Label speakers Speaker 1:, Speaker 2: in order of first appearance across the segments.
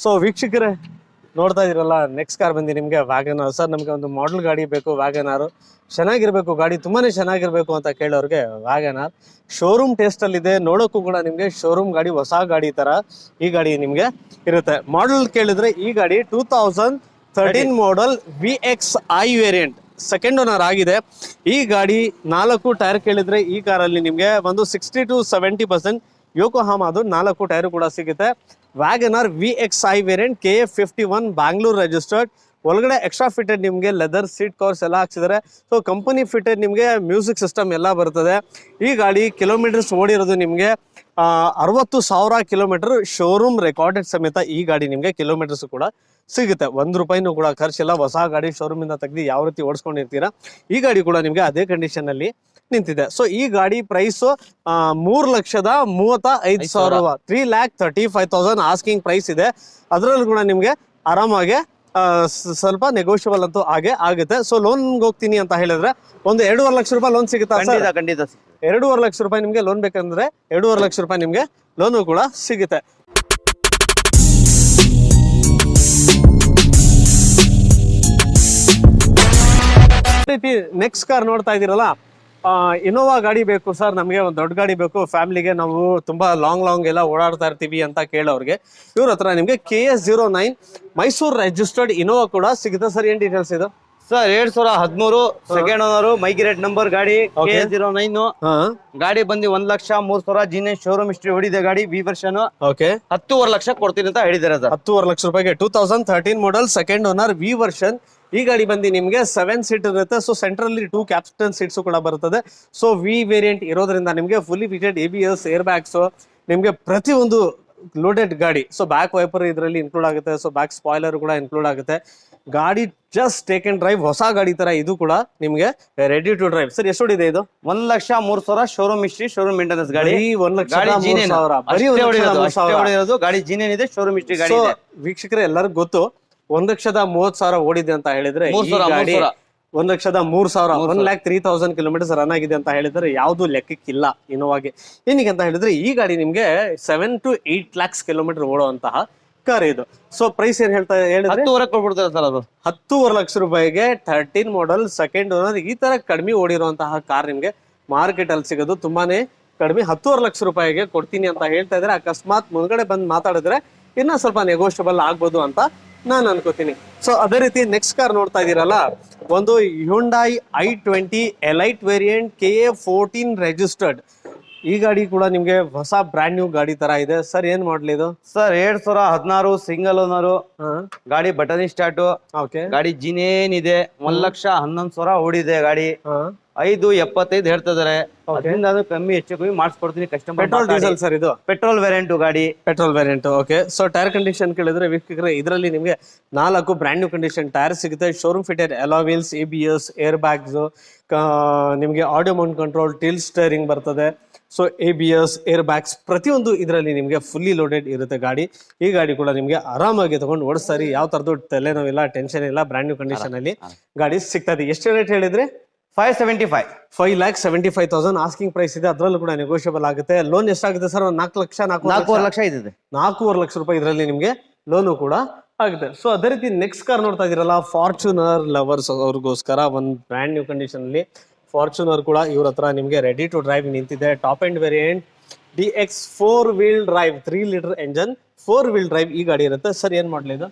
Speaker 1: So ವೀಕ್ಷಕರೇ ನೋಡ್ತಾ ಇದೀರಲ್ಲ, next car ಬಂದು ನಿಮಗೆ ವ್ಯಾಗನಾರ್. ಸರ್ ನಮಗೆ ಒಂದು ಮಾಡೆಲ್ ಗಾಡಿ ಬೇಕು, ವ್ಯಾಗನಾರ್ ಚೆನ್ನಾಗಿರ್ಬೇಕು, ಗಾಡಿ ತುಂಬಾನೇ ಚೆನ್ನಾಗಿರ್ಬೇಕು ಅಂತ ಕೇಳೋರಿಗೆ ವ್ಯಾಗನಾರ್ ಶೋರೂಮ್ ಟೇಸ್ಟ್ ಅಲ್ಲಿ ಇದೆ. ನೋಡೋಕ್ಕೂ ಕೂಡ ನಿಮಗೆ ಶೋರೂಮ್ ಗಾಡಿ, ಹೊಸ ಗಾಡಿ ತರ ಈ ಗಾಡಿ ನಿಮಗೆ ಇರುತ್ತೆ. ಮಾಡೆಲ್ ಕೇಳಿದ್ರೆ ಈ ಗಾಡಿ 2013 model VXi variant, second owner ಆಗಿದೆ. ಈ ಗಾಡಿ 4 ಟೈರ್ ಕೇಳಿದ್ರೆ ಈ ಕಾರಲ್ಲಿ ನಿಮಗೆ ಒಂದು 60 to 70% ಯೋಕೋಹಾಮಾದು 4 ಟೈರು ಕೂಡ ಸಿಗುತ್ತೆ. Wagon R VXi variant KF51 Bangalore registered. ಒಳಗಡೆ ಎಕ್ಸ್ಟ್ರಾ ಫಿಟೆಡ್ ನಿಮಗೆ ಲೆದರ್ ಸೀಟ್ ಕವರ್ಸ್ ಎಲ್ಲ ಹಾಕ್ಸಿದ್ದಾರೆ. ಸೊ ಕಂಪನಿ ಫಿಟೆಡ್ ನಿಮಗೆ ಮ್ಯೂಸಿಕ್ ಸಿಸ್ಟಮ್ ಎಲ್ಲ ಬರ್ತದೆ. ಈ ಗಾಡಿ ಕಿಲೋಮೀಟರ್ಸ್ ಓಡಿರೋದು ನಿಮಗೆ 60,000 ಕಿಲೋಮೀಟರ್ ಶೋರೂಮ್ ರೆಕಾರ್ಡೆಡ್ ಸಮೇತ ಈ ಗಾಡಿ ನಿಮಗೆ ಕಿಲೋಮೀಟರ್ಸ್ ಕೂಡ ಸಿಗುತ್ತೆ. 1 ರೂಪಾಯಿನೂ ಕೂಡ ಖರ್ಚಿಲ್ಲ. ಹೊಸ ಗಾಡಿ ಶೋರೂಮ್ ಇಂದ ತೆಗೆದು ಯಾವ ರೀತಿ ಓಡಿಸ್ಕೊಂಡಿರ್ತೀರಾ, ಈ ಗಾಡಿ ಕೂಡ ನಿಮಗೆ ಅದೇ ಕಂಡೀಷನ್ ಅಲ್ಲಿ ನಿಂತಿದೆ. ಸೊ ಈ ಗಾಡಿ ಪ್ರೈಸ್ 3,35,000 3,35,000 ಆಸ್ಕಿಂಗ್ ಪ್ರೈಸ್ ಇದೆ. ಅದರಲ್ಲೂ ಕೂಡ ನಿಮ್ಗೆ ಆರಾಮಾಗಿ ಸ್ವಲ್ಪ ನೆಗೋಷಿಯಬಲ್ ಅಂತೂ ಹಾಗೆ ಆಗುತ್ತೆ. ಸೊ ಲೋನ್ ಹೋಗ್ತೀನಿ ಅಂತ ಹೇಳಿದ್ರೆ ಒಂದು 2.5 ಲಕ್ಷ ರೂಪಾಯಿ ಲೋನ್ ಸಿಗುತ್ತಾ?
Speaker 2: ಖಂಡಿತ
Speaker 1: 2.5 ಲಕ್ಷ ರೂಪಾಯಿ ನಿಮ್ಗೆ ಲೋನ್ ಬೇಕಂದ್ರೆ 2.5 ಲಕ್ಷ ರೂಪಾಯಿ ನಿಮ್ಗೆ ಲೋನು ಕೂಡ ಸಿಗುತ್ತೆ. ನೆಕ್ಸ್ಟ್ ಕಾರ್ ನೋಡ್ತಾ ಇದೀರಲ್ಲ, ಇನೋವಾ ಗಾಡಿ ಬೇಕು ಸರ್, ನಮಗೆ ಒಂದು ದೊಡ್ಡ ಗಾಡಿ ಬೇಕು, ಫ್ಯಾಮಿಲಿಗೆ ನಾವು ತುಂಬಾ ಲಾಂಗ್ ಎಲ್ಲ ಓಡಾಡ್ತಾ ಇರ್ತೀವಿ ಅಂತ ಕೇಳೋರಿಗೆ ಇವ್ರ ಹತ್ರ ನಿಮ್ಗೆ KS09 ಮೈಸೂರು ರಿಜಿಸ್ಟರ್ಡ್ ಇನೋವಾ ಕೂಡ ಸಿಗುತ್ತೆ. ಸರ್ ಏನ್ ಡೀಟೇಲ್ಸ್ ಇದು?
Speaker 2: Sir 2013 second owner, migrate number ಗಾಡಿ, KS09 ಗಾಡಿ ಬಂದು 1,03,000 ಜಿನೇ ಶೋರೂಮ್ ಹಿಸ್ಟ್ರಿ ಹೊಡಿದೆ ಗಾಡಿ. V version.
Speaker 1: ಓಕೆ,
Speaker 2: 10.5 ಲಕ್ಷ ಕೊಡ್ತೀನಿ ಅಂತ ಹೇಳಿದ್ದಾರೆ ಸರ್.
Speaker 1: 10.5 ಲಕ್ಷ ರೂಪಾಯಿಗೆ 2013 model second owner V version. ಈ ಗಾಡಿ ಬಂದು ನಿಮ್ಗೆ 7 ಸೀಟ್ ಇರುತ್ತೆ. ಸೊ ಸೆಂಟ್ರಲ್ಲಿ 2 ಕ್ಯಾಪ್ಟನ್ ಸೀಟ್ಸ್ ಕೂಡ ಬರ್ತದೆ. ಸೊ ವಿ ವೇರಿಯಂಟ್ ಇರೋದ್ರಿಂದ ನಿಮ್ಗೆ fully fitted ABS, air bags, ನಿಮ್ಗೆ ಪ್ರತಿಯೊಂದು ಲೋಡೆಡ್ ಗಾಡಿ. ಸೊ ಬ್ಯಾಕ್ ವೈಪರ್ ಇದರಲ್ಲಿ ಇನ್ಕ್ಲೂಡ್ ಆಗುತ್ತೆ. ಸೊ ಬ್ಯಾಕ್ ಸ್ಪಾಯ್ಲರ್ ಕೂಡ ಇನ್ಕ್ಲೂಡ್ ಆಗುತ್ತೆ. ಗಾಡಿ ಜಸ್ಟ್ ಟೇಕ್ ಅಂಡ್ ಡ್ರೈವ್, ಹೊಸ ಗಾಡಿ ತರ ಇದು ಕೂಡ ನಿಮ್ಗೆ ರೆಡಿ ಟು ಡ್ರೈವ್. ಸರ್ ಎಷ್ಟು ಇದೆ ಇದು?
Speaker 2: 1,03,000 ಶೋರೂಮ್ ಹಿಸ್ಟ್ರಿ, ಶೋರೂಮ್ ಮೇಂಟೆನೆನ್ಸ್ ಗಾಡಿ.
Speaker 1: 1,03,000
Speaker 2: ಗಾಡಿ ಜಿನೇನ್ ಇದೆ, ಶೋರೂಮ್ ಹಿಸ್ಟ್ರಿ ಗಾಡಿ ಇದೆ.
Speaker 1: ವೀಕ್ಷಕರೇ ಎಲ್ಲರಿಗೂ ಗೊತ್ತು, 1,30,000 ಓಡಿದೆ ಅಂತ ಹೇಳಿದ್ರೆ ಈ ಗಾಡಿ 1,03,000 1,03,000 ಕಿಲೋಮೀಟರ್ಸ್ ರನ್ ಆಗಿದೆ ಅಂತ ಹೇಳಿದ್ರೆ ಯಾವ್ದು ಲೆಕ್ಕಕ್ಕಿಲ್ಲ ಇನೋವಾಗೆ. ಏನಕ್ಕೆ ಅಂತ ಹೇಳಿದ್ರೆ ಈ ಗಾಡಿ ನಿಮ್ಗೆ 7 to 8 lakhs ಕಿಲೋಮೀಟರ್ ಓಡುವಂತಹ ಕಾರ್ ಇದು. ಸೊ ಪ್ರೈಸ್ ಏನ್ ಹೇಳಿದ್ರೆ 10.5 ಲಕ್ಷ ರೂಪಾಯಿಗೆ 13 ಮಾಡೆಲ್ ಸೆಕೆಂಡ್ ಓನರ್ ಈ ತರ ಕಡಿಮೆ ಓಡಿರುವಂತಹ ಕಾರ್ ನಿಮ್ಗೆ ಮಾರ್ಕೆಟ್ ಅಲ್ಲಿ ಸಿಗೋದು ತುಂಬಾನೇ ಕಡಿಮೆ. 10.5 ಲಕ್ಷ ರೂಪಾಯಿಗೆ ಕೊಡ್ತೀನಿ ಅಂತ ಹೇಳ್ತಾ ಇದ್ರೆ, ಅಕಸ್ಮಾತ್ ಮುಂದ್ಗಡೆ ಬಂದು ಮಾತಾಡಿದ್ರೆ ಇನ್ನ ಸ್ವಲ್ಪ ನೆಗೋಷಿಯಬಲ್ ಆಗ್ಬೋದು ಅಂತ ನಾನು ಅನ್ಕೋತೀನಿ. ಸೊ ಅದೇ ರೀತಿ ನೆಕ್ಸ್ಟ್ ಕಾರ್ ನೋಡ್ತಾ ಇದೀರಲ್ಲ, ಒಂದು Hyundai i20 elite variant KA14 registered. ಈ ಗಾಡಿ ಕೂಡ ನಿಮ್ಗೆ ಹೊಸ ಬ್ರ್ಯಾಂಡ್ ನ್ಯೂ ಗಾಡಿ ತರ ಇದೆ. ಸರ್ ಏನ್ ಮಾಡ್ಲಿ ಇದು?
Speaker 2: ಸರ್ 2016 ಸಿಂಗಲ್ ಓನರ್ ಗಾಡಿ, ಬಟನ್ ಸ್ಟಾರ್ಟ್.
Speaker 1: ಓಕೆ,
Speaker 2: ಗಾಡಿ ಜಿನೇನ್ ಇದೆ. 1,11,000 ಓಡಿದೆ ಗಾಡಿ. 5.75 ಹೇಳ್ತಿದ್ದಾರೆ. ಅದರಿಂದ ಕಮ್ಮಿ ಹೆಚ್ಚು ಕಮ್ಮಿ ಮಾಡಿಸ್ಕೊಡ್ತೀನಿ ಕಸ್ಟಮರ್.
Speaker 1: ಪೆಟ್ರೋಲ್ ಡೀಸೆಲ್ ಸರ್ ಇದು?
Speaker 2: ಪೆಟ್ರೋಲ್ ವೇರಿಯಂಟ್ ಗಾಡಿ.
Speaker 1: Petrol variant. Okay, so tyre condition ಕೇಳಿದ್ರೆ ವೀಕ್ಷಕರೇ ಇದರಲ್ಲಿ ನಿಮ್ಗೆ 4 ಬ್ರ್ಯಾಂಡ್ ನ್ಯೂ ಕಂಡೀಷನ್ ಟೈರ್ ಸಿಗುತ್ತೆ. Showroom fitted alloy wheels, ABS, air bags, ನಿಮ್ಗೆ audio mount control, tilt steering ಬರ್ತದೆ. ಸೊ ABS, ಏರ್ ಬ್ಯಾಗ್ಸ್ ಪ್ರತಿಯೊಂದು ಇದರಲ್ಲಿ ನಿಮ್ಗೆ ಫುಲ್ಲಿ ಲೋಡೆಡ್ ಇರುತ್ತೆ ಗಾಡಿ. ಈ ಗಾಡಿ ಕೂಡ ನಿಮ್ಗೆ ಆರಾಮಾಗಿ ತಗೊಂಡು ಓಡಿಸ್ತಾರೆ. ಯಾವ ತರದ್ದು ತಲೆನೋವಿಲ್ಲ, ಟೆನ್ಷನ್ ಇಲ್ಲ. ಬ್ರ್ಯಾಂಡ್ ನ್ಯೂ ಕಂಡೀಷನ್ ಅಲ್ಲಿ ಗಾಡಿ ಸಿಗ್ತದೆ. ಎಷ್ಟು ರೇಟ್ ಹೇಳಿದ್ರೆ? 5,75,000 ಆಸ್ಕಿಂಗ್ ಪ್ರೈಸ್ ಇದೆ. ಅದರಲ್ಲೂ ಕೂಡ ನೆಗೋಷಿಯಬಲ್ ಆಗುತ್ತೆ. ಲೋನ್ ಎಷ್ಟಾಗುತ್ತೆ ಸರ್? 4 ಲಕ್ಷ 4.5 ಲಕ್ಷ ಇದೆ. 4.5 ಲಕ್ಷ ರೂಪಾಯಿ ಇದರಲ್ಲಿ ನಿಮ್ಗೆ ಲೋನು ಕೂಡ ಆಗುತ್ತೆ. ಸೊ ಅದೇ ರೀತಿ ನೆಕ್ಸ್ಟ್ ಕಾರ್ ನೋಡ್ತಾ ಇದೀರಲ್ಲ, ಫಾರ್ಚುನರ್ ಲವರ್ಸ್ ಅವ್ರಿಗೋಸ್ಕರ ಒಂದು ಬ್ರ್ಯಾಂಡ್ ನ್ಯೂ ಕಂಡೀಷನ್ ಅಲ್ಲಿ ಫಾರ್ಚುನರ್ ಕೂಡ ಇವ್ರ ಹತ್ರ ನಿಮ್ಗೆ ರೆಡಿ ಟು ಡ್ರೈವ್ ನಿಂತಿದೆ. Top end variant DX 4 wheel drive 3 litre engine 4 wheel drive ಈ ಗಾಡಿ ಇರುತ್ತೆ. ಸರ್ ಏನ್ ಮಾಡಲಿ ಇದು?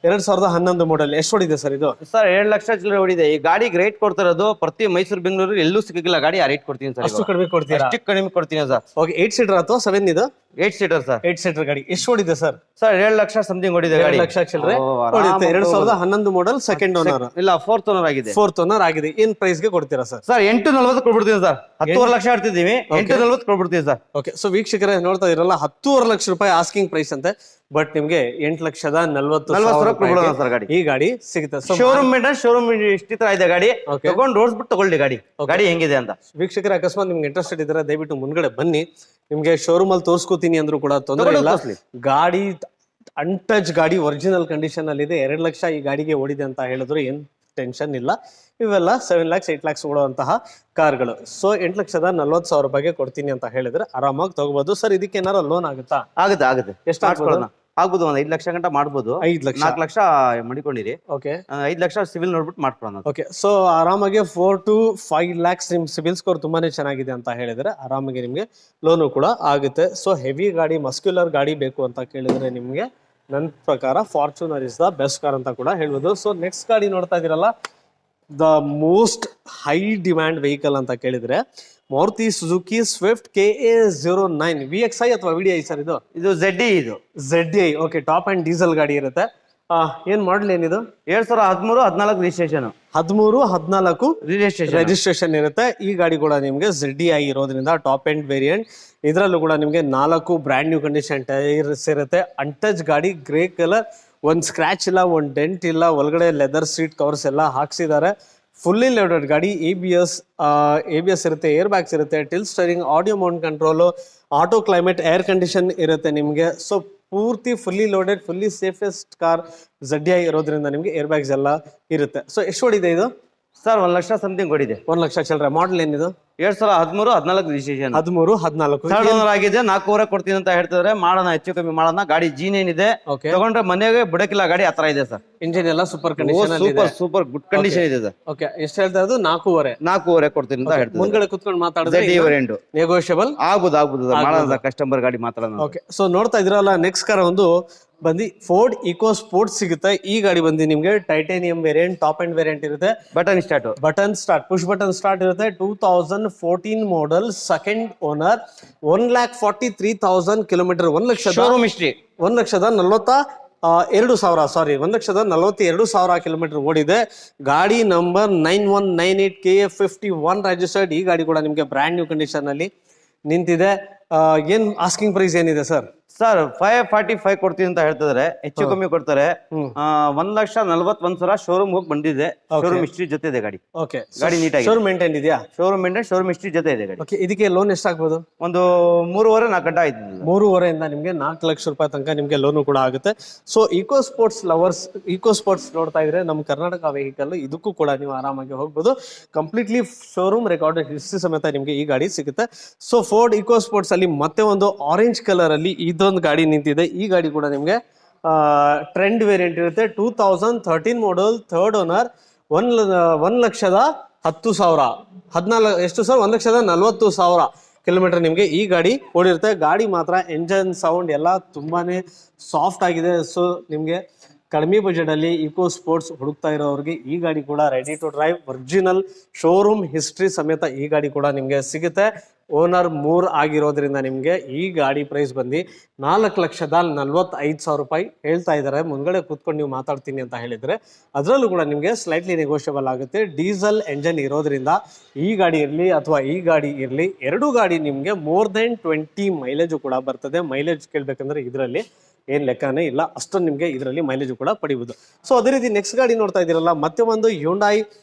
Speaker 1: 2011 ಮಾಡೆಲ್. ಎಷ್ಟು ಹೊಡಿದೆ ಸರ್ ಇದು?
Speaker 2: ಸರ್ 7 ಲಕ್ಷ ಚಿಲ್ಲರೆ ಹೊಡಿದೆ. ಈ ಗಾಡಿಗೆ ರೇಟ್ ಕೊಡ್ತಿರೋದು ಪ್ರತಿ ಮೈಸೂರು ಬೆಂಗಳೂರು ಎಲ್ಲೂ ಸಿಕ್ಕಿಲ್ಲ ಗಾಡಿ. ಆ ರೇಟ್ ಕೊಡ್ತೀನಿ ಸರ್.
Speaker 1: ಅಷ್ಟು ಕಡಿಮೆ ಕೊಡ್ತೀರಾ?
Speaker 2: ಅಷ್ಟು ಕಡಿಮೆ ಕೊಡ್ತೀನಿ ಸರ್.
Speaker 1: ಓಕೆ, 8 ಸೀಟರ್ ಅಥವಾ 7 ಇದು?
Speaker 2: 8 ಸೀಟರ್ ಸರ್.
Speaker 1: 8 ಸೀಟರ್ ಗಾಡಿ. ಎಷ್ಟು ಹೊಡಿದೆ ಸರ್?
Speaker 2: ಸರ್ 7 ಲಕ್ಷ ಸಮಥಿಂಗ್ ಹೊಡಿದೆ ಗಾಡಿ.
Speaker 1: 7 ಲಕ್ಷ ಚಿಲ್ಲರೆ ಹೊಡಿತೆ. 2011 ಮಾಡೆಲ್ ಸೆಕೆಂಡ್ ಓನರ್
Speaker 2: ಇಲ್ಲ, ಫೋರ್ತ್ ಓನರ್ ಆಗಿದೆ.
Speaker 1: ಫೋರ್ತ್ ಓನರ್ ಆಗಿದೆ. ಏನ್ ಪ್ರೈಸ್ ಗೆ ಕೊಡ್ತೀರಾ ಸರ್?
Speaker 2: ಸರ್ 8.40 ಕೊಡ್ಬಿಡ್ತೀವಿ ಸರ್. 10.5 ಲಕ್ಷ ಆಡ್ತಿದ್ದೀವಿ, 8.40 ಕೊಡ್ಬಿಡ್ತೀವಿ ಸರ್.
Speaker 1: ಓಕೆ, ಸೊ ವೀಕ್ಷಕರೇ ನೋಡ್ತಾ ಇರಲ್ಲ, 10.5 ಲಕ್ಷ ರೂಪಾಯಿ ಆಸ್ಕಿಂಗ್ ಪ್ರೈಸ್ ಅಂತೆ. ಬಟ್ ನಿಮ್ಗೆ 8,40,000
Speaker 2: ಗಾಡಿ
Speaker 1: ಈ ಗಾಡಿ ಸಿಗುತ್ತೆ.
Speaker 2: ಶೋರೂಮ್ ಮೇಂಟೆನೆನ್ಸ್, ಶೋರೂಮ್ ಇಷ್ಟು ತರ ಇದೆ ಗಾಡಿ. ತಗೊಂಡು ಓಡಿಸ್ಬಿಟ್ಟು ತಗೊಳ್ಳಿ ಗಾಡಿ ಹೆಂಗಿದೆ ಅಂತ.
Speaker 1: ವೀಕ್ಷಕರೇ ಅಕಸ್ಮಾತ್ ನಿಮ್ಗೆ ಇಂಟ್ರೆಸ್ಟೆಡ್ ಇದ್ರೆ ದಯವಿಟ್ಟು ಮುಂದ್ಗಡೆ ಬನ್ನಿ. ನಿಮ್ಗೆ ಶೋರೂಮ್ ಅಲ್ಲಿ ತೋರಿಸ್ಕೋತೀನಿ ಅಂದ್ರೂ ಕೂಡ ತೊಂದರೆ ಇಲ್ಲ. ಗಾಡಿ ಅನ್ಟಚ್ ಗಾಡಿ, ಒರಿಜಿನಲ್ ಕಂಡೀಷನ್ ಅಲ್ಲಿ ಇದೆ. 2 ಲಕ್ಷ ಈ ಗಾಡಿಗೆ ಓಡಿದೆ ಅಂತ ಹೇಳಿದ್ರು ಏನ್ ಟೆನ್ಷನ್ ಇಲ್ಲ. ಇವೆಲ್ಲ 7 lakhs 8 lakhs ಓಡುವಂತಹ ಕಾರ್ಗಳು. ಸೊ 8,40,000 ರೂಪಾಯಿಗೆ ಕೊಡ್ತೀನಿ ಅಂತ ಹೇಳಿದ್ರೆ ಆರಾಮಾಗಿ ತಗೋಬಹುದು. ಸರ್ ಇದಕ್ಕೆ ಏನಾರ ಲೋನ್ ಆಗುತ್ತಾ?
Speaker 2: ಆಗುತ್ತೆ.
Speaker 1: ಎಷ್ಟು ಆಗ್ಬೋದು?
Speaker 2: ಆಗ್ಬೋದು, ಒಂದ್ 5 ಲಕ್ಷ ಗಂಟ ಮಾಡ್ಬೋದು.
Speaker 1: 5 ಲಕ್ಷ
Speaker 2: 4 ಲಕ್ಷ ಮಡಿಕೊಂಡಿರಿ.
Speaker 1: ಓಕೆ
Speaker 2: 5 ಲಕ್ಷ ಸಿವಿಲ್ ನೋಡ್ಬಿಟ್ಟು ಮಾಡ್ಕೊಡೋಣ.
Speaker 1: ಓಕೆ. ಸೊ ಆರಾಮಾಗಿ 4 to 5 lakhs ನಿಮ್ ಸಿಬಿಲ್ ಸ್ಕೋರ್ ತುಂಬಾನೇ ಚೆನ್ನಾಗಿದೆ ಅಂತ ಹೇಳಿದ್ರೆ ಆರಾಮಾಗಿ ನಿಮ್ಗೆ ಲೋನು ಕೂಡ ಆಗುತ್ತೆ. ಸೊ ಹೆವಿ ಗಾಡಿ, ಮಸ್ಕ್ಯುಲರ್ ಗಾಡಿ ಬೇಕು ಅಂತ ಕೇಳಿದ್ರೆ ನಿಮ್ಗೆ ನನ್ನ ಪ್ರಕಾರ Fortuner is the best car ಅಂತ ಕೂಡ ಹೇಳ್ಬೋದು. ಸೊ ನೆಕ್ಸ್ಟ್ ಗಾಡಿ ನೋಡ್ತಾ ಇದೀರಲ್ಲ, the most high demand vehicle ಅಂತ ಕೇಳಿದ್ರೆ Maruti Suzuki Swift KA09 VXI ಅಥವಾ VDI ಸರ್ ಇದು?
Speaker 2: ಇದು ZD, ಇದು
Speaker 1: ZDI. Okay, top end diesel ಗಾಡಿ ಇರುತ್ತೆ. ಏನ್ ಮಾಡಲ್ ಏನಿದು?
Speaker 2: 2013-14 ರಿಜಿಸ್ಟ್ರೇಷನ್.
Speaker 1: 13-14
Speaker 2: ರಿಜಿಸ್ಟ್ರೇಷನ್
Speaker 1: ಇರುತ್ತೆ. ಈ ಗಾಡಿ ಕೂಡ ನಿಮ್ಗೆ ZDI ಇರೋದ್ರಿಂದ ಟಾಪ್ ಎಂಡ್ ವೇರಿಯಂಟ್. ಇದರಲ್ಲೂ ಕೂಡ ನಿಮ್ಗೆ 4 ಬ್ರ್ಯಾಂಡ್ ನ್ಯೂ ಕಂಡೀಷನ್ ಟೈರ್ಸ್ ಇರುತ್ತೆ. ಅನ್ಟಚ್ ಗಾಡಿ, ಗ್ರೇ ಕಲರ್, ಒಂದ್ ಸ್ಕ್ರಾಚ್ ಇಲ್ಲ, ಒಂದ್ ಡೆಂಟ್ ಇಲ್ಲ, ಒಳಗಡೆ ಲೆದರ್ ಸೀಟ್ ಕವರ್ಸ್ ಎಲ್ಲ ಹಾಕ್ಸಿದ್ದಾರೆ. ಫುಲ್ಲಿ ಲೋಡೆಡ್ ಗಾಡಿ. ABS ಇರುತ್ತೆ, ಏರ್ ಬ್ಯಾಗ್ಸ್ ಇರುತ್ತೆ, till steering, audio Mount control, auto climate, air condition ಇರುತ್ತೆ ನಿಮ್ಗೆ. ಸೊ ಪೂರ್ತಿ fully loaded, fully safest car ZDI ಇರೋದ್ರಿಂದ ನಿಮ್ಗೆ ಏರ್ ಬ್ಯಾಗ್ಸ್ ಎಲ್ಲ ಇರುತ್ತೆ. ಸೊ ಎಷ್ಟು ಓಡಿದೆ ಇದು
Speaker 2: ಸರ್? 1 ಲಕ್ಷ ಸಮಥಿಂಗ್ ಓಡಿದೆ.
Speaker 1: 1 ಲಕ್ಷ ಚಿಲ್ಲರೆ. ಮಾಡಲ್ ಏನಿದು?
Speaker 2: 2013-14 ರಿಜಿಸ್ಟ್ರೇಷನ್.
Speaker 1: 13-14
Speaker 2: ಥರ್ಡ್ ಓನರ್ ಆಗಿದೆ. 4 ಕೊಡ್ತೀನಿ ಅಂತ ಹೇಳ್ತಿದ್ರೆ ಮಾಡೋಣ, ಹೆಚ್ಚು ಕಮ್ಮಿ ಮಾಡೋಣ. ಗಾಡಿ ಜೀನೇನ್ ಇದೆ, ತಗೊಂಡ್ರೆ ಮನೆಗೆ ಬಿಡಕಿಲ್ಲ ಗಾಡಿ, ಆತರ ಇದೆ ಸರ್.
Speaker 1: ಇಂಜಿನ್ ಎಲ್ಲ ಸೂಪರ್ ಕಂಡೀಷನ್ ಅಲ್ಲಿ ಇದೆ.
Speaker 2: ಸೂಪರ್ ಗುಡ್ ಕಂಡೀಷನ್ ಇದೆ ಸರ್.
Speaker 1: ಓಕೆ, ಎಷ್ಟು ಹೇಳ್ತಾ ಇರೋದು? 4.5
Speaker 2: ಕೊಡ್ತೀನಿ ಅಂತ ಹೇಳ್ತಾರೆ.
Speaker 1: ಮುಂದ್ಗಡೆ ಕುತ್ಕೊಂಡು ಮಾತಾಡಿದ್ರೆ ನೆಗೋಷಿಯಬಲ್
Speaker 2: ಆಗ್ಬೋದು ಮಾಡೋಣ, ಕಸ್ಟಮರ್ ಗಾಡಿ ಮಾತಾಡೋಣ.
Speaker 1: ಓಕೆ. ಸೊ ನೋಡ್ತಾ ಇದ್ರಲ್ಲ, ನೆಕ್ಸ್ಟ್ ಕಾರ್ ಒಂದು ಬಂದು ಫೋರ್ಡ್ ಇಕೋ ಸ್ಪೋರ್ಟ್ಸ್ ಸಿಗುತ್ತೆ. ಈ ಗಾಡಿ ಬಂದು ನಿಮ್ಗೆ titanium variant, top end variant ಇರುತ್ತೆ.
Speaker 2: Button start,
Speaker 1: push button start ಇರುತ್ತೆ. 2014 ಮಾಡೆಲ್, ಸೆಕೆಂಡ್ ಓನರ್, 1,43,000 ಕಿಲೋಮೀಟರ್. 1 ಲಕ್ಷದ
Speaker 2: ಶೋರೂಮ್ ಹಿಸ್ಟ್ರಿ.
Speaker 1: 1,42,000 ಕಿಲೋಮೀಟರ್ ಓಡಿದೆ. ಗಾಡಿ ನಂಬರ್ 9198 KF51 ರಿಜಿಸ್ಟರ್ಡ್. ಈ ಗಾಡಿ ಕೂಡ ನಿಮ್ಗೆ ಬ್ರ್ಯಾಂಡ್ ನ್ಯೂ ಕಂಡೀಷನ್ ಅಲ್ಲಿ ನಿಂತಿದೆ. ಏನ್ ಆಸ್ಕಿಂಗ್ ಪ್ರೈಸ್ ಏನಿದೆ ಸರ್?
Speaker 2: ಸರ್ 545 ಕೊಡ್ತೀನಿ ಅಂತ ಹೇಳ್ತಿದ್ರೆ, ಹೆಚ್ಚು ಕಮ್ಮಿ ಕೊಡ್ತಾರೆ. 1,41,000 ಶೋರೂಮ್ ಹೋಗಿ ಬಂದಿದೆ. ಶೋರೂಮ್ ಹಿಸ್ಟ್ರಿ ಜೊತೆ ಇದೆ ಗಾಡಿ.
Speaker 1: ಓಕೆ,
Speaker 2: ಗಾಡಿ ನೀಟಾಗಿ
Speaker 1: ಶೋರೂಮ್ ಮೇಂಟೈನ್ ಇದೆಯಾ?
Speaker 2: ಶೋರೂಮ್ ಹಿಸ್ಟ್ರಿ ಜೊತೆ ಇದೆ ಗಾಡಿ.
Speaker 1: ಓಕೆ, ಇದಕ್ಕೆ ಲೋನ್ ಎಷ್ಟಾಗ್ಬೋದು?
Speaker 2: ಒಂದು 3.5-4 ಗಂಟೆ ಆಯ್ತು.
Speaker 1: 3.5 ನಿಮ್ಗೆ 4 ಲಕ್ಷ ರೂಪಾಯಿ ತನಕ ನಿಮ್ಗೆ ಲೋನು ಕೂಡ ಆಗುತ್ತೆ. So Eco Sports lovers, Eco Sports ನೋಡ್ತಾ ಇದ್ರೆ ನಮ್ಮ ಕರ್ನಾಟಕ ವೆಹಿಕಲ್, ಇದಕ್ಕೂ ಕೂಡ ನೀವು ಆರಾಮಾಗಿ ಹೋಗ್ಬೋದು. ಕಂಪ್ಲೀಟ್ಲಿ ಶೋರೂಮ್ ರೆಕಾರ್ಡ್ ಹಿಸ್ಟ್ರಿ ಸಮೇತ ನಿಮ್ಗೆ ಈ ಗಾಡಿ ಸಿಗುತ್ತೆ. ಸೊ ಫೋರ್ಡ್ ಇಕೋ ಸ್ಪೋರ್ಟ್ಸ್ ಅಲ್ಲಿ ಮತ್ತೆ ಒಂದು ಆರೆಂಜ್ ಕಲರ್ ಅಲ್ಲಿ ಇದೊಂದು ಗಾಡಿ ನಿಂತಿದೆ. ಈ ಗಾಡಿ ಕೂಡ ನಿಮ್ಗೆ ಟ್ರೆಂಡ್ ವೇರಿಯಂಟ್ ಇರುತ್ತೆ. 2013 ಮಾಡೆಲ್, ಥರ್ಡ್ ಓನರ್, 1,10,000. 14 ಎಷ್ಟು ಸರ್? 1,40,000 ಕಿಲೋಮೀಟರ್ ನಿಮ್ಗೆ ಈ ಗಾಡಿ ಓಡಿರುತ್ತೆ. ಗಾಡಿ ಮಾತ್ರ ಎಂಜನ್ ಸೌಂಡ್ ಎಲ್ಲ ತುಂಬಾನೇ ಸಾಫ್ಟ್ ಆಗಿದೆ. ಸೊ ನಿಮ್ಗೆ ಕಡಿಮೆ ಬಜೆಟ್ ಅಲ್ಲಿ ಇಕೋ ಸ್ಪೋರ್ಟ್ಸ್ ಹುಡುಕ್ತಾ ಇರೋರಿಗೆ ಈ ಗಾಡಿ ಕೂಡ ready to drive, original showroom history ಸಮೇತ ಈ ಗಾಡಿ ಕೂಡ ನಿಮ್ಗೆ ಸಿಗುತ್ತೆ. ಓನರ್ 3 ಆಗಿರೋದ್ರಿಂದ ನಿಮ್ಗೆ ಈ ಗಾಡಿ ಪ್ರೈಸ್ ಬಂದು 4,45,000 ರೂಪಾಯಿ ಹೇಳ್ತಾ ಇದ್ದಾರೆ. ಮುಂದ್ಗಡೆ ಕೂತ್ಕೊಂಡು ನೀವು ಮಾತಾಡ್ತೀನಿ ಅಂತ ಹೇಳಿದ್ರೆ ಅದರಲ್ಲೂ ಕೂಡ ನಿಮ್ಗೆ ಸ್ಲೈಟ್ಲಿ ನೆಗೋಷಿಯಬಲ್ ಆಗುತ್ತೆ. ಡೀಸೆಲ್ ಎಂಜನ್ ಇರೋದ್ರಿಂದ ಈ ಗಾಡಿ ಇರಲಿ ಅಥವಾ ಈ ಗಾಡಿ ಇರಲಿ, ಎರಡು ಗಾಡಿ ನಿಮ್ಗೆ more than 20 ಮೈಲೇಜ್ ಕೂಡ ಬರ್ತದೆ. ಮೈಲೇಜ್ ಕೇಳ್ಬೇಕಂದ್ರೆ ಇದರಲ್ಲಿ ಏನ್ ಲೆಕ್ಕನೇ ಇಲ್ಲ, ಅಷ್ಟೊಂದು ನಿಮ್ಗೆ ಇದರಲ್ಲಿ ಮೈಲೇಜ್ ಕೂಡ ಪಡಿಬಹುದು. ಸೊ ಅದೇ ರೀತಿ ನೆಕ್ಸ್ಟ್ ಗಾಡಿ ನೋಡ್ತಾ ಇದ್ದೀರಲ್ಲ, ಮತ್ತೆ ಒಂದು Hyundai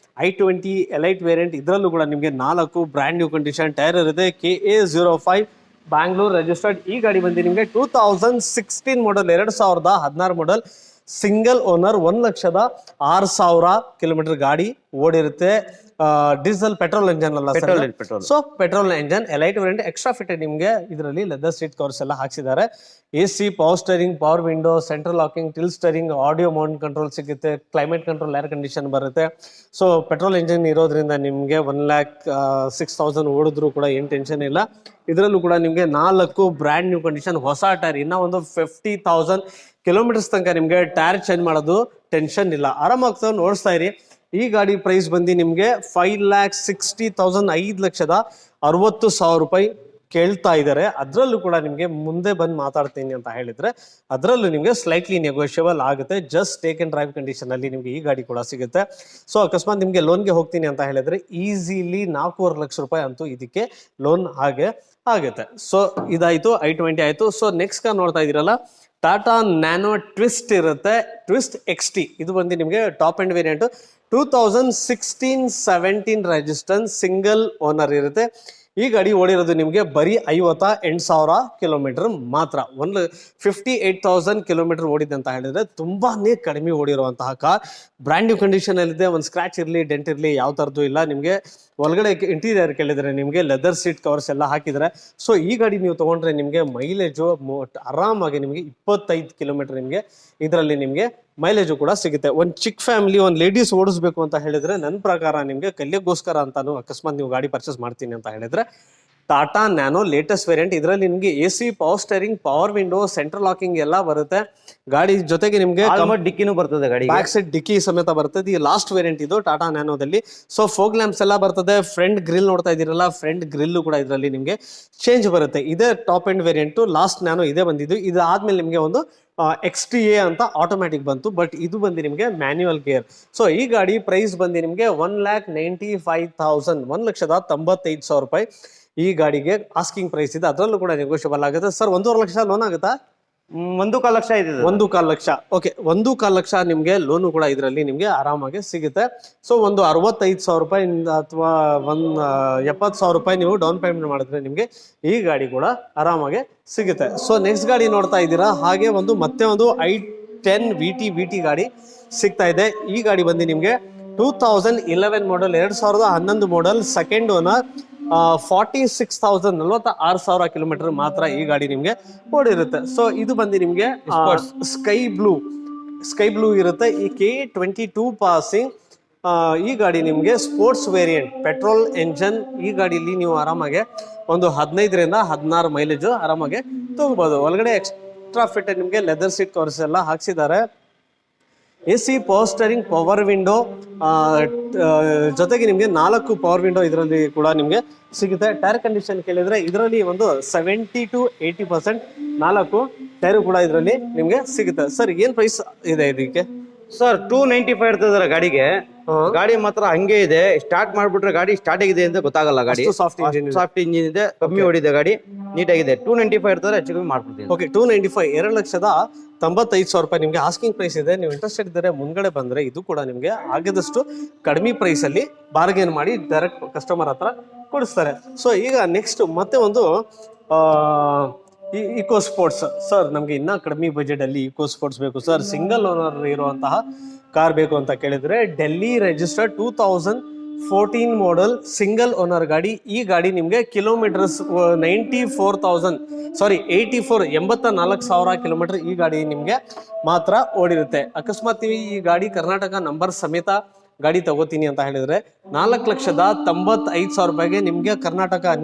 Speaker 1: i20 ಎಲೈಟ್ ವೇರಿಯಂಟ್. ಇದರಲ್ಲೂ ಕೂಡ ನಿಮ್ಗೆ 4 ಬ್ರ್ಯಾಂಡ್ ನ್ಯೂ ಕಂಡೀಷನ್ ಟೈರ್ ಇರುತ್ತೆ. KA05 Bangalore registered. ಈ ಗಾಡಿ ಬಂದು ನಿಮ್ಗೆ 2016 model, 2016 model, single owner, 1,06,000 kilometre ಗಾಡಿ ಓಡಿರುತ್ತೆ. ಡೀಸೆಲ್ ಪೆಟ್ರೋಲ್ ಎಂಜನ್ ಅಲ್ಲ, so petrol engine elite variant. Extra fit ನಿಮ್ಗೆ ಇದರಲ್ಲಿ ಲೆದರ್ ಸೀಟ್ ಕವರ್ಸ್ ಎಲ್ಲ ಹಾಕ್ಸಿದ್ದಾರೆ. AC, power steering, power window, central locking, till steering, audio mount control ಸಿಗುತ್ತೆ. ಕ್ಲೈಮೇಟ್ ಕಂಟ್ರೋಲ್, ಏರ್ ಕಂಡೀಷನ್ ಬರುತ್ತೆ. So petrol engine ಇರೋದ್ರಿಂದ ನಿಮ್ಗೆ 1,06,000 ಓಡಿದ್ರು ಕೂಡ ಏನ್ ಟೆನ್ಷನ್ ಇಲ್ಲ. ಇದರಲ್ಲೂ ಕೂಡ ನಿಮ್ಗೆ 4 ಬ್ರ್ಯಾಂಡ್ ನ್ಯೂ ಕಂಡೀಷನ್, ಹೊಸ ಟೈರ್. ಇನ್ನ ಒಂದು 50,000 ಕಿಲೋಮೀಟರ್ಸ್ ತನಕ ನಿಮ್ಗೆ ಟೈರ್ ಚೇಂಜ್ ಮಾಡೋದು ಟೆನ್ಷನ್ ಇಲ್ಲ. ಆರಾಮಾಗಿ ಓಡಿಸ್ತಾ ಇರಿ. ಈ ಗಾಡಿ ಪ್ರೈಸ್ ಬಂದು ನಿಮ್ಗೆ 5,60,000, 5,60,000 ರೂಪಾಯಿ ಕೇಳ್ತಾ ಇದ್ದಾರೆ. ಅದರಲ್ಲೂ ಕೂಡ ನಿಮ್ಗೆ ಮುಂದೆ ಬಂದು ಮಾತಾಡ್ತೀನಿ ಅಂತ ಹೇಳಿದ್ರೆ ಅದರಲ್ಲೂ ನಿಮ್ಗೆ ಸ್ಲೈಟ್ಲಿ ನೆಗೋಷಿಯಬಲ್ ಆಗುತ್ತೆ. Just take and drive condition ಅಲ್ಲಿ ನಿಮ್ಗೆ ಈ ಗಾಡಿ ಕೂಡ ಸಿಗುತ್ತೆ. ಸೊ ಅಕಸ್ಮಾತ್ ನಿಮ್ಗೆ ಲೋನ್ಗೆ ಹೋಗ್ತೀನಿ ಅಂತ ಹೇಳಿದ್ರೆ ಈಸಿಲಿ 4.5 ಲಕ್ಷ ರೂಪಾಯಿ ಅಂತೂ ಇದಕ್ಕೆ ಲೋನ್ ಹಾಗೆ ಆಗುತ್ತೆ. ಸೊ ಇದಾಯ್ತು, i20 ಆಯ್ತು. ಸೊ ನೆಕ್ಸ್ಟ್ ಕಾರ್ ನೋಡ್ತಾ ಇದೀರಲ್ಲ, ಟಾಟಾ ನ್ಯಾನೋ ಟ್ವಿಸ್ಟ್ ಇರುತ್ತೆ. ಟ್ವಿಸ್ಟ್ XT ಇದು ಬಂದು ನಿಮ್ಗೆ top end variant. 2016-17 register, single owner ಇರುತ್ತೆ. ಈ ಗಾಡಿ ಓಡಿರೋದು ನಿಮ್ಗೆ ಬರೀ 58,000 ಕಿಲೋಮೀಟರ್ ಮಾತ್ರ. 58,000 ಕಿಲೋಮೀಟರ್ ಓಡಿದೆ ಅಂತ ಹೇಳಿದ್ರೆ ತುಂಬಾನೇ ಕಡಿಮೆ ಓಡಿರುವಂತಹ ಕಾರ್. ಬ್ರ್ಯಾಂಡ್ ನ್ಯೂ ಕಂಡೀಷನ್ ಅಲ್ಲಿದೆ. ಒಂದು ಸ್ಕ್ರಾಚ್ ಇರಲಿ, ಡೆಂಟ್ ಇರಲಿ, ಯಾವ ತರದ್ದು ಇಲ್ಲ. ನಿಮ್ಗೆ ಒಳಗಡೆ ಇಂಟೀರಿಯರ್ ಕೇಳಿದ್ರೆ ನಿಮಗೆ ಲೆದರ್ ಸೀಟ್ ಕವರ್ಸ್ ಎಲ್ಲ ಹಾಕಿದ್ರೆ. ಸೊ ಈ ಗಾಡಿ ನೀವು ತಗೊಂಡ್ರೆ ನಿಮಗೆ ಮೈಲೇಜು ಆರಾಮಾಗಿ ನಿಮಗೆ 25 ಕಿಲೋಮೀಟರ್ ನಿಮಗೆ ಇದರಲ್ಲಿ ನಿಮಗೆ ಮೈಲೇಜು ಕೂಡ ಸಿಗುತ್ತೆ. ಒಂದು ಚಿಕ್ಕ ಫ್ಯಾಮಿಲಿ, ಒಂದು ಲೇಡೀಸ್ ಓಡಿಸ್ಬೇಕು ಅಂತ ಹೇಳಿದ್ರೆ ನನ್ನ ಪ್ರಕಾರ ನಿಮಗೆ ಕಲಿಯೋಕ್ಕೋಸ್ಕರ ಅಂತಾನು ಅಕಸ್ಮಾತ್ ನೀವು ಗಾಡಿ ಪರ್ಚೇಸ್ ಮಾಡ್ತೀನಿ ಅಂತ ಹೇಳಿದ್ರೆ ಟಾಟಾ ನ್ಯಾನೋ ಲೇಟೆಸ್ಟ್ ವೇರಿಯಂಟ್. ಇದರಲ್ಲಿ ನಿಮಗೆ AC, power steering, power window, central locking ಎಲ್ಲ ಬರುತ್ತೆ. ಗಾಡಿ ಜೊತೆಗೆ ನಿಮಗೆ
Speaker 2: ಡಿಕ್ಕಿನೂ ಬರ್ತದೆ, ಗಾಡಿ
Speaker 1: ಬ್ಯಾಕ್ ಸೈಡ್ ಡಿಕ್ಕಿ ಸಮೇತ ಬರ್ತದೆ. ಈ ಲಾಸ್ಟ್ ವೇರಿಯಂಟ್ ಇದು ಟಾಟಾ ನ್ಯಾನೋದಲ್ಲಿ. ಸೊ ಫೋಗ್ ಲ್ಯಾಂಪ್ಸ್ ಎಲ್ಲ ಬರ್ತದೆ. ಫ್ರಂಟ್ ಗ್ರಿಲ್ ನೋಡ್ತಾ ಇದೀರಲ್ಲ, ಫ್ರಂಟ್ ಗ್ರಿಲ್ ಕೂಡ ಇದರಲ್ಲಿ ನಿಮಗೆ ಚೇಂಜ್ ಬರುತ್ತೆ. ಇದೇ top end variant. Last nano ಇದೇ ಬಂದಿದ್ದು. ಇದು ಆದ್ಮೇಲೆ ನಿಮಗೆ ಒಂದು XTA ಅಂತ ಆಟೋಮ್ಯಾಟಿಕ್ ಬಂತು, ಬಟ್ ಇದು ಬಂದು ನಿಮಗೆ ಮ್ಯಾನ್ಯುವಲ್ ಗೇರ್. ಸೊ ಈ ಗಾಡಿ ಪ್ರೈಸ್ ಬಂದು ನಿಮಗೆ 1,95,000, 1,95,000 ರೂಪಾಯಿ ಈ ಗಾಡಿಗೆ ಆಸ್ಕಿಂಗ್ ಪ್ರೈಸ್ ಇದೆ. ಅದರಲ್ಲೂ ಕೂಡ ನೆಗೋಷಿಯಬಲ್ ಆಗುತ್ತೆ. ಸರ್ 1.5 ಲಕ್ಷ ಲೋನ್ ಆಗುತ್ತಾ?
Speaker 2: 1.25 ಲಕ್ಷ ಇದೆ.
Speaker 1: 1.25 ಲಕ್ಷ. ಓಕೆ, 1.25 ಲಕ್ಷ ನಿಮಗೆ ಲೋನು ಕೂಡ ಇದರಲ್ಲಿ ನಿಮಗೆ ಆರಾಮಾಗಿ ಸಿಗುತ್ತೆ. ಸೊ ಒಂದು 65,000 ರೂಪಾಯಿ ಅಥವಾ 70,000 ರೂಪಾಯಿ ನೀವು ಡೌನ್ ಪೇಮೆಂಟ್ ಮಾಡಿದ್ರೆ ನಿಮಗೆ ಈ ಗಾಡಿ ಕೂಡ ಆರಾಮಾಗಿ ಸಿಗುತ್ತೆ. ಸೊ ನೆಕ್ಸ್ಟ್ ಗಾಡಿ ನೋಡ್ತಾ ಇದ್ದೀರಾ. ಹಾಗೆ ಮತ್ತೆ ಒಂದು i10 VT ಗಾಡಿ ಸಿಗ್ತಾ ಇದೆ. ಈ ಗಾಡಿ ಬಂದು ನಿಮಗೆ 2011 model, 2011 model, second owner, 46,000, 46,000 kilometre ಮಾತ್ರ ಈ ಗಾಡಿ ನಿಮ್ಗೆ ಓಡಿರುತ್ತೆ. ಸೊ ಇದು ಬಂದು ನಿಮ್ಗೆ ಸ್ಕೈ ಬ್ಲೂ ಇರುತ್ತೆ. ಈ K22 ಪಾಸಿಂಗ್ ಈ ಗಾಡಿ ನಿಮ್ಗೆ ಸ್ಪೋರ್ಟ್ಸ್ ವೇರಿಯಂಟ್, ಪೆಟ್ರೋಲ್ ಎಂಜನ್. ಈ ಗಾಡಿಲಿ ನೀವು ಆರಾಮಾಗಿ ಒಂದು 15ರಿಂದ 16 ಮೈಲೇಜ್ ಆರಾಮಾಗಿ ತಗೋಬಹುದು. ಒಳಗಡೆ ಎಕ್ಸ್ಟ್ರಾ ಫಿಟ್ ನಿಮ್ಗೆ ಲೆದರ್ ಸೀಟ್ ಕವರ್ಸ್ ಎಲ್ಲ ಹಾಕ್ಸಿದ್ದಾರೆ. AC, power steering, power window, ಜೊತೆಗೆ ನಿಮಗೆ 4 ಪವರ್ ವಿಂಡೋ ಇದರಲ್ಲಿ ಕೂಡ ನಿಮಗೆ ಸಿಗುತ್ತೆ. ಟೈರ್ ಕಂಡೀಷನ್ ಕೇಳಿದ್ರೆ ಇದರಲ್ಲಿ ಒಂದು 70 to 80% 4 ಟೈರು ಕೂಡ ಇದರಲ್ಲಿ ನಿಮ್ಗೆ ಸಿಗುತ್ತೆ. ಸರ್ ಏನ್ ಪ್ರೈಸ್ ಇದೆ ಇದಕ್ಕೆ?
Speaker 2: ಸರ್ 295 ಇರ್ತದೆ ಗಾಡಿಗೆ. ಗಾಡಿ ಮಾತ್ರ ಹಂಗೆ ಇದೆ. ಸ್ಟಾರ್ಟ್ ಮಾಡ್ಬಿಟ್ರೆ ಗಾಡಿ ಸ್ಟಾರ್ಟ್ ಆಗಿದೆ ಅಂತ ಗೊತ್ತಾಗಲ್ಲ. ಗಾಡಿ ಸಾಫ್ಟ್ ಇಂಜಿನ್ ಇದೆ, ಕಮ್ಮಿ ಹೊಡಿದೆ, ಗಾಡಿ ನೀಟಾಗಿದೆ. 295 ಇರ್ತದೆ, ಹೆಚ್ಚು ಕಮ್ಮಿ ಮಾಡ್ಬಿಡ್ತೀವಿ.
Speaker 1: ಓಕೆ, 295, 2,95,000 ರೂಪಾಯಿ ನಿಮ್ಗೆ ಆಸ್ಕಿಂಗ್ ಪ್ರೈಸ್ ಇದೆ. ನೀವು ಇಂಟ್ರೆಸ್ಟೆಡ್ ಇದ್ದರೆ ಮುಂದ್ಗಡೆ ಬಂದ್ರೆ ಇದು ಕೂಡ ನಿಮ್ಗೆ ಆಗದಷ್ಟು ಕಡಿಮೆ ಪ್ರೈಸ್ ಅಲ್ಲಿ ಬಾರ್ಗೇನ್ ಮಾಡಿ ಡೈರೆಕ್ಟ್ ಕಸ್ಟಮರ್ ಹತ್ರ ಕೊಡಿಸ್ತಾರೆ. ಸೊ ಈಗ ನೆಕ್ಸ್ಟ್ ಮತ್ತೆ ಒಂದು ಇಕೋ ಸ್ಪೋರ್ಟ್ಸ್. ಸರ್ ನಮ್ಗೆ ಇನ್ನ ಕಡಿಮೆ ಬಜೆಟ್ ಅಲ್ಲಿ ಇಕೋ ಸ್ಪೋರ್ಟ್ಸ್ ಬೇಕು ಸರ್, ಸಿಂಗಲ್ ಓನರ್ ಇರುವಂತಹ ಕಾರ್ ಬೇಕು ಅಂತ ಕೇಳಿದ್ರೆ Delhi registered 2014 model single owner ಗಾಡಿ. ಈ ಗಾಡಿ ನಿಮ್ಗೆ ಕಿಲೋಮೀಟರ್ಸ್ 84,000 ಕಿಲೋಮೀಟರ್ ಈ ಗಾಡಿ ನಿಮ್ಗೆ ಮಾತ್ರ ಓಡಿರುತ್ತೆ. ಅಕಸ್ಮಾತ್ ನೀವು ಈ ಗಾಡಿ ಕರ್ನಾಟಕ ನಂಬರ್ ಸಮೇತ ಗಾಡಿ ತಗೋತೀನಿ ಅಂತ ಹೇಳಿದ್ರೆ 4,95,000 ರೂಪಾಯಿಗೆ ನಿಮ್ಗೆ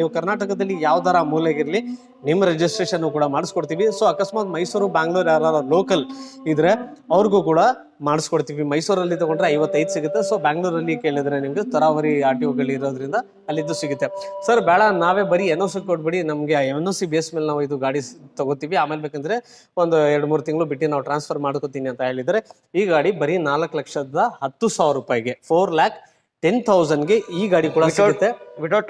Speaker 1: ನೀವು ಕರ್ನಾಟಕದಲ್ಲಿ ಯಾವ್ದಾರ ಮೂಲೆಗಿರ್ಲಿ ನಿಮ್ಮ ರಿಜಿಸ್ಟ್ರೇಷನ್ ಕೂಡ ಮಾಡಿಸ್ಕೊಡ್ತೀವಿ. ಸೊ ಅಕಸ್ಮಾತ್ ಮೈಸೂರು, ಬ್ಯಾಂಗ್ಳೂರ್ ಯಾರು ಲೋಕಲ್ ಇದ್ರೆ ಅವ್ರಿಗೂ ಕೂಡ ಮಾಡಿಸ್ಕೊಡ್ತೀವಿ. ಮೈಸೂರಲ್ಲಿ ತಗೊಂಡ್ರೆ 55 ಸಿಗುತ್ತೆ. ಸೊ ಬ್ಯಾಂಗ್ಳೂರಲ್ಲಿ ಕೇಳಿದ್ರೆ ನಿಮ್ಗೆ ತರಾವರಿ RTOಗಳು ಇರೋದ್ರಿಂದ ಅಲ್ಲಿದ್ದು ಸಿಗುತ್ತೆ. ಸರ್ ಬೇಡ, ನಾವೇ ಬರೀ NOC ಕೊಟ್ಬಿಡಿ, ನಮ್ಗೆ NOC ಬೇಸ್ ಮೇಲೆ ನಾವು ಇದು ಗಾಡಿ ತಗೋತೀವಿ, ಆಮೇಲೆ ಬೇಕಂದ್ರೆ ಒಂದು 2-3 ತಿಂಗಳು ಬಿಟ್ಟು ನಾವು ಟ್ರಾನ್ಸ್ಫರ್ ಮಾಡ್ಕೋತೀನಿ ಅಂತ ಹೇಳಿದ್ರೆ ಈ ಗಾಡಿ ಬರೀ 4,10,000 ರೂಪಾಯಿಗೆ 4,10,000ಗೆ ಈ ಗಾಡಿ ಕೂಡ ಸಿಗುತ್ತೆ. Without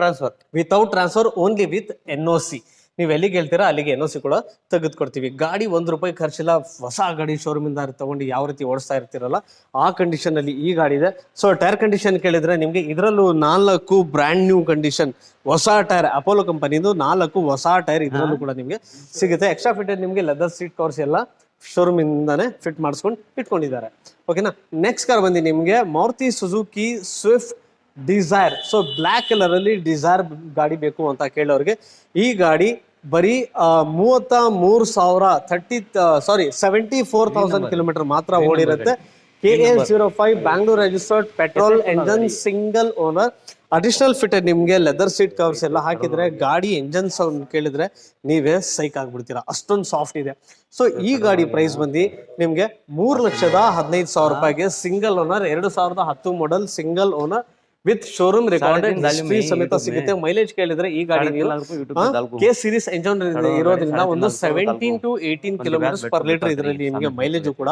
Speaker 1: transfer only with NOC. ನೀವು ಎಲ್ಲಿಗೆ ಹೇಳ್ತೀರಾ ಅಲ್ಲಿಗೆ NOC ಕೂಡ ತೆಗೆದುಕೊಡ್ತೀವಿ. ಗಾಡಿ ₹1 ಖರ್ಚಿಲ್ಲ. ಹೊಸ ಗಾಡಿ ಶೋರೂಮ್ ಇಂದ ತಗೊಂಡು ಯಾವ ರೀತಿ ಓಡಿಸ್ತಾ ಇರ್ತಿರಲ್ಲ ಆ ಕಂಡೀಷನ್ ಅಲ್ಲಿ ಈ ಗಾಡಿ ಇದೆ. ಸೊ ಟೈರ್ ಕಂಡೀಷನ್ ಕೇಳಿದ್ರೆ ನಿಮ್ಗೆ ಇದರಲ್ಲೂ 4 ಬ್ರ್ಯಾಂಡ್ ನ್ಯೂ ಕಂಡೀಷನ್ ಹೊಸ ಟೈರ್, ಅಪೋಲೋ ಕಂಪನಿದು 4 ಹೊಸ ಟೈರ್ ಇದರಲ್ಲೂ ಕೂಡ ನಿಮ್ಗೆ ಸಿಗುತ್ತೆ. ಎಕ್ಸ್ಟ್ರಾ ಫಿಟೆಡ್ ನಿಮ್ಗೆ ಲೆದರ್ ಸೀಟ್ ಕವರ್ಸ್ ಎಲ್ಲ ಶೋರೂಮ್ ಇಂದಾನೆ ಫಿಟ್ ಮಾಡಿಸ್ಕೊಂಡು ಇಟ್ಕೊಂಡಿದ್ದಾರೆ. ಓಕೆನಾ. ನೆಕ್ಸ್ಟ್ ಕಾರ್ ಬಂದು ನಿಮ್ಗೆ Maruti Suzuki Swift Dzire. So black colour ಅಲ್ಲಿ ಡಿಸೈರ್ ಗಾಡಿ ಬೇಕು ಅಂತ ಕೇಳೋರಿಗೆ ಈ ಗಾಡಿ ಬರೀ 74,000 ಕಿಲೋಮೀಟರ್ ಮಾತ್ರ ಓಡಿರುತ್ತೆ. KA05 Bangalore registered petrol engine single owner. Additional fitted ನಿಮ್ಗೆ ಲೆದರ್ ಸೀಟ್ ಕವರ್ಸ್ ಎಲ್ಲ ಹಾಕಿದ್ರೆ ಗಾಡಿ ಎಂಜನ್ ಸೌಂಡ್ ಕೇಳಿದ್ರೆ ನೀವೇ ಸೈಕ್ ಆಗ್ಬಿಡ್ತೀರಾ, ಅಷ್ಟೊಂದು ಸಾಫ್ಟ್ ಇದೆ. ಸೊ ಈ ಗಾಡಿ ಪ್ರೈಸ್ ಬಂದು ನಿಮ್ಗೆ 3,15,000 ರೂಪಾಯಿಗೆ single owner, 2010 model single owner with showroom recorded history ಸಮೇತ ಸಿಗುತ್ತೆ. ಮೈಲೇಜ್ ಕೇಳಿದ್ರೆ ಈ ಗಾಡಿ K ಸೀರೀಸ್ ಎಂಜಿನ್ ಇರೋದ್ರಿಂದ ಒಂದು 17 to 18 ಕಿಲೋಮೀಟರ್ ಪರ್ ಲೀಟರ್ ಇದರಲ್ಲಿ ನಿಮಗೆ ಮೈಲೇಜ್ ಕೂಡ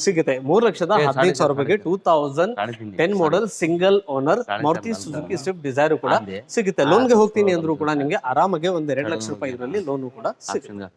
Speaker 1: ಸಿಗುತ್ತೆ. 3,15,000 ರೂಪಾಯಿಗೆ 2010 model single owner Maruti Suzuki Swift Dzire ಕೂಡ ಸಿಗುತ್ತೆ. ಲೋನ್ಗೆ ಹೋಗ್ತೀನಿ ಅಂದ್ರೂ ಕೂಡ ನಿಮ್ಗೆ ಆರಾಮಾಗಿ ಒಂದು 2 ಲಕ್ಷ ರೂಪಾಯಿ ಇದರಲ್ಲಿ ಲೋನ್ ಕೂಡ ಸಿಗುತ್ತೆ.